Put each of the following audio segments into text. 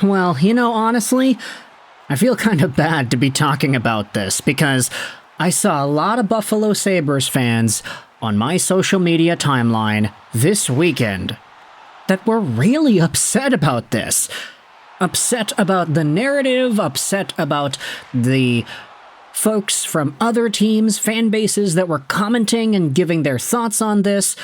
Well, honestly, I feel kind of bad to be talking about this because I saw a lot of Buffalo Sabres fans on my social media timeline this weekend that were really upset about this. Upset about the narrative, upset about the folks from other teams, fan bases that were commenting and giving their thoughts on this,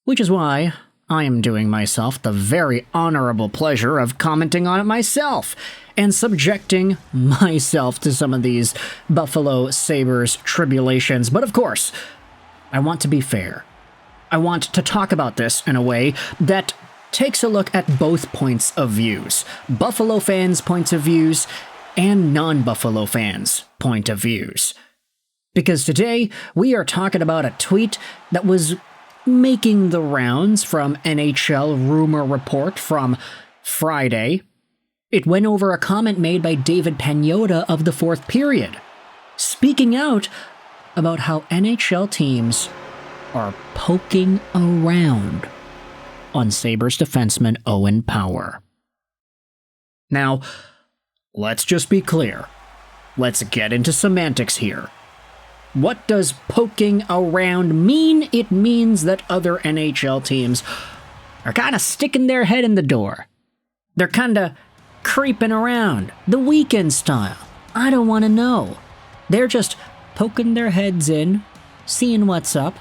which is why I am doing myself the very honorable pleasure of commenting on it myself and subjecting myself to some of these Buffalo Sabres tribulations. But of course, I want to be fair. I want to talk about this in a way that takes a look at both points of views, Buffalo fans' points of views and non-Buffalo fans' point of views. Because today, we are talking about a tweet that was making the rounds from NHL Rumor Report from Friday. It went over a comment made by David Pagnotta of the fourth period, speaking out about how NHL teams are poking around on Sabres defenseman Owen Power. Now, let's just be clear. Let's get into semantics here. What does poking around mean? It means that other NHL teams are kind of sticking their head in the door. They're kind of creeping around, the weekend style. I don't want to know. They're just poking their heads in, seeing what's up.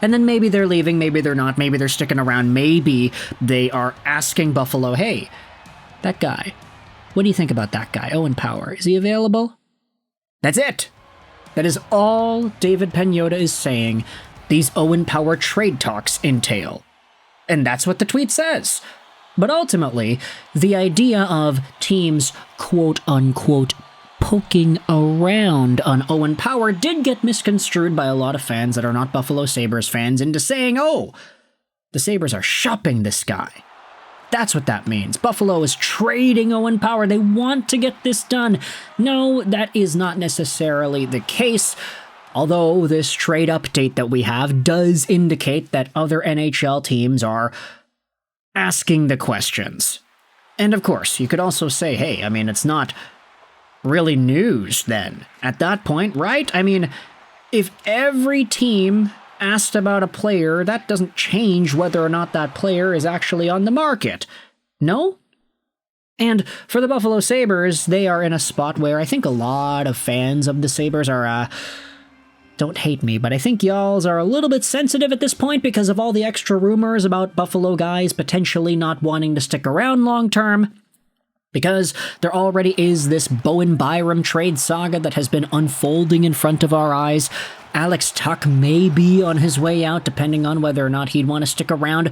And then maybe they're leaving, maybe they're not, maybe they're sticking around, maybe they are asking Buffalo, hey, that guy, what do you think about that guy, Owen Power? Is he available? That's it. That is all David Pagnotta is saying these Owen Power trade talks entail. And that's what the tweet says. But ultimately, the idea of teams, quote-unquote, poking around on Owen Power did get misconstrued by a lot of fans that are not Buffalo Sabres fans into saying, oh, the Sabres are shopping this guy. That's what that means. Buffalo is trading Owen Power. They want to get this done. No, that is not necessarily the case. Although this trade update that we have does indicate that other NHL teams are asking the questions. And of course, you could also say, hey, it's not really news then at that point, right? If every team asked about a player, that doesn't change whether or not that player is actually on the market. No? And for the Buffalo Sabres, they are in a spot where I think a lot of fans of the Sabres are, don't hate me, but I think y'alls are a little bit sensitive at this point because of all the extra rumors about Buffalo guys potentially not wanting to stick around long term. Because there already is this Bowen Byram trade saga that has been unfolding in front of our eyes. Alex Tuch may be on his way out, depending on whether or not he'd want to stick around.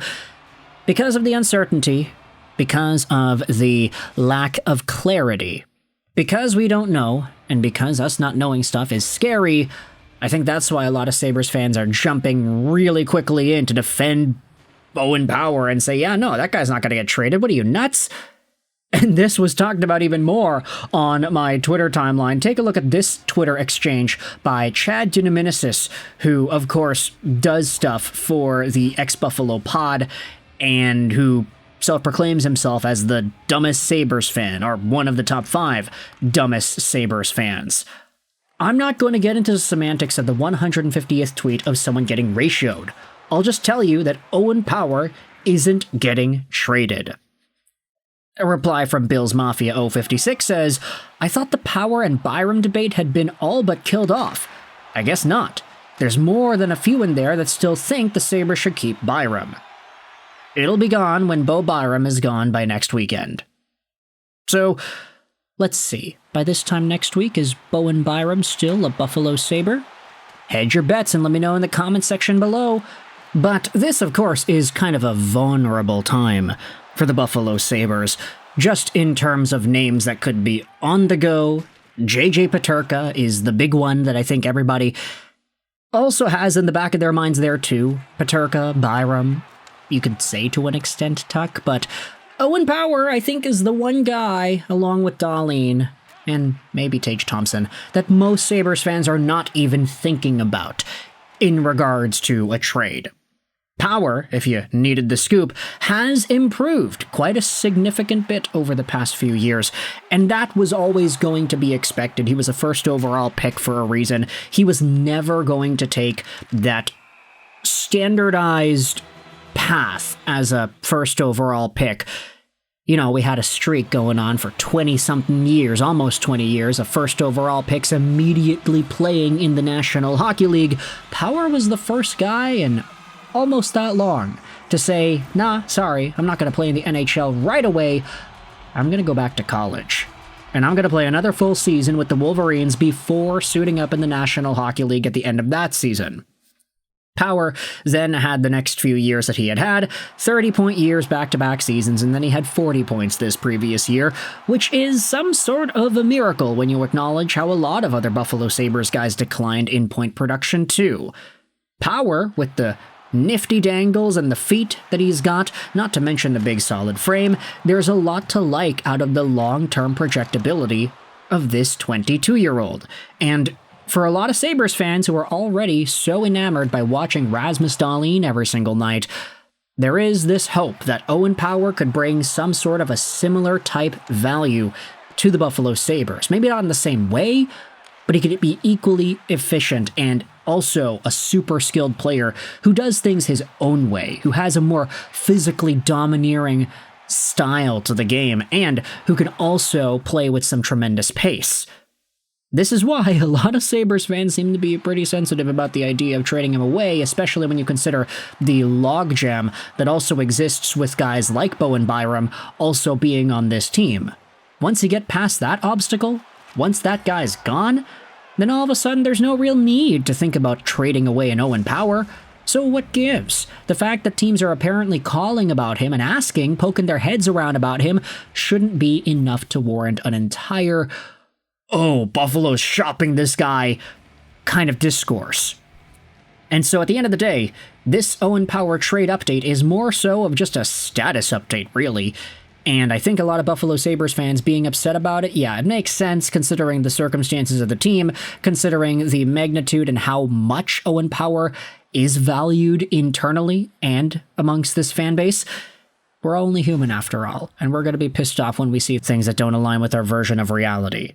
Because of the uncertainty, because of the lack of clarity, because we don't know, and because us not knowing stuff is scary, I think that's why a lot of Sabres fans are jumping really quickly in to defend Owen Power and say, yeah, no, that guy's not going to get traded. What are you, nuts? And this was talked about even more on my Twitter timeline. Take a look at this Twitter exchange by Chad Dinaminisis, who, of course, does stuff for the ex-Buffalo pod and who self-proclaims himself as the dumbest Sabres fan, or one of the top 5 dumbest Sabres fans. I'm not going to get into the semantics of the 150th tweet of someone getting ratioed. I'll just tell you that Owen Power isn't getting traded. A reply from Bills Mafia 056 says, I thought the Power and Byram debate had been all but killed off. I guess not. There's more than a few in there that still think the Sabres should keep Byram. It'll be gone when Bo Byram is gone by next weekend. So, let's see. By this time next week, is Bowen Byram still a Buffalo Sabre? Hedge your bets and let me know in the comment section below. But this, of course, is kind of a vulnerable time for the Buffalo Sabres, just in terms of names that could be on the go. JJ Peterka is the big one that I think everybody also has in the back of their minds there too. Peterka, Byram, you could say to an extent Tuch, but Owen Power, I think, is the one guy, along with Dahlin, and maybe Tage Thompson, that most Sabres fans are not even thinking about in regards to a trade. Power, if you needed the scoop, has improved quite a significant bit over the past few years, and that was always going to be expected. He was a first overall pick for a reason. He was never going to take that standardized path as a first overall pick. You know, we had a streak going on for 20-something years, almost 20 years, of first overall picks immediately playing in the National Hockey League. Power was the first guy in almost that long to say, nah, sorry, I'm not going to play in the NHL right away. I'm going to go back to college. And I'm going to play another full season with the Wolverines before suiting up in the National Hockey League at the end of that season. Power then had the next few years that he had 30-point years back-to-back seasons, and then he had 40 points this previous year, which is some sort of a miracle when you acknowledge how a lot of other Buffalo Sabres guys declined in point production too. Power, with the nifty dangles and the feet that he's got, not to mention the big solid frame, there's a lot to like out of the long-term projectability of this 22-year-old. And for a lot of Sabres fans who are already so enamored by watching Rasmus Dahlin every single night, there is this hope that Owen Power could bring some sort of a similar type value to the Buffalo Sabres. Maybe not in the same way, but he could be equally efficient and also a super skilled player who does things his own way, who has a more physically domineering style to the game, and who can also play with some tremendous pace. This is why a lot of Sabres fans seem to be pretty sensitive about the idea of trading him away, especially when you consider the logjam that also exists with guys like Bowen Byram also being on this team. Once you get past that obstacle, once that guy's gone, then all of a sudden there's no real need to think about trading away an Owen Power. So what gives? The fact that teams are apparently calling about him and asking, poking their heads around about him, shouldn't be enough to warrant an entire "oh, Buffalo's shopping this guy" kind of discourse. And so at the end of the day, this Owen Power trade update is more so of just a status update, really. And I think a lot of Buffalo Sabres fans being upset about it, yeah, it makes sense considering the circumstances of the team, considering the magnitude and how much Owen Power is valued internally and amongst this fan base. We're only human after all, and we're going to be pissed off when we see things that don't align with our version of reality.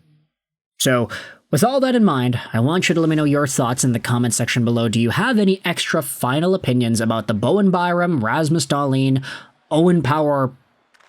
So, with all that in mind, I want you to let me know your thoughts in the comment section below. Do you have any extra final opinions about the Bowen Byram, Rasmus Dahlin, Owen Power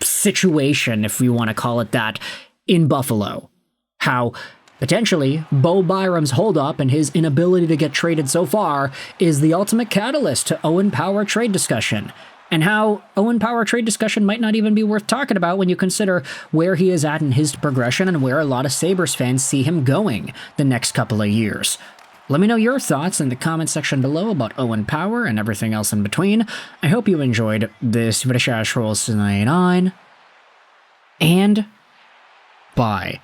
situation, if we want to call it that, in Buffalo? How potentially Bo Byram's holdup and his inability to get traded so far is the ultimate catalyst to Owen Power trade discussion? And how Owen Power trade discussion might not even be worth talking about when you consider where he is at in his progression and where a lot of Sabres fans see him going the next couple of years. Let me know your thoughts in the comment section below about Owen Power and everything else in between. I hope you enjoyed this video, and bye.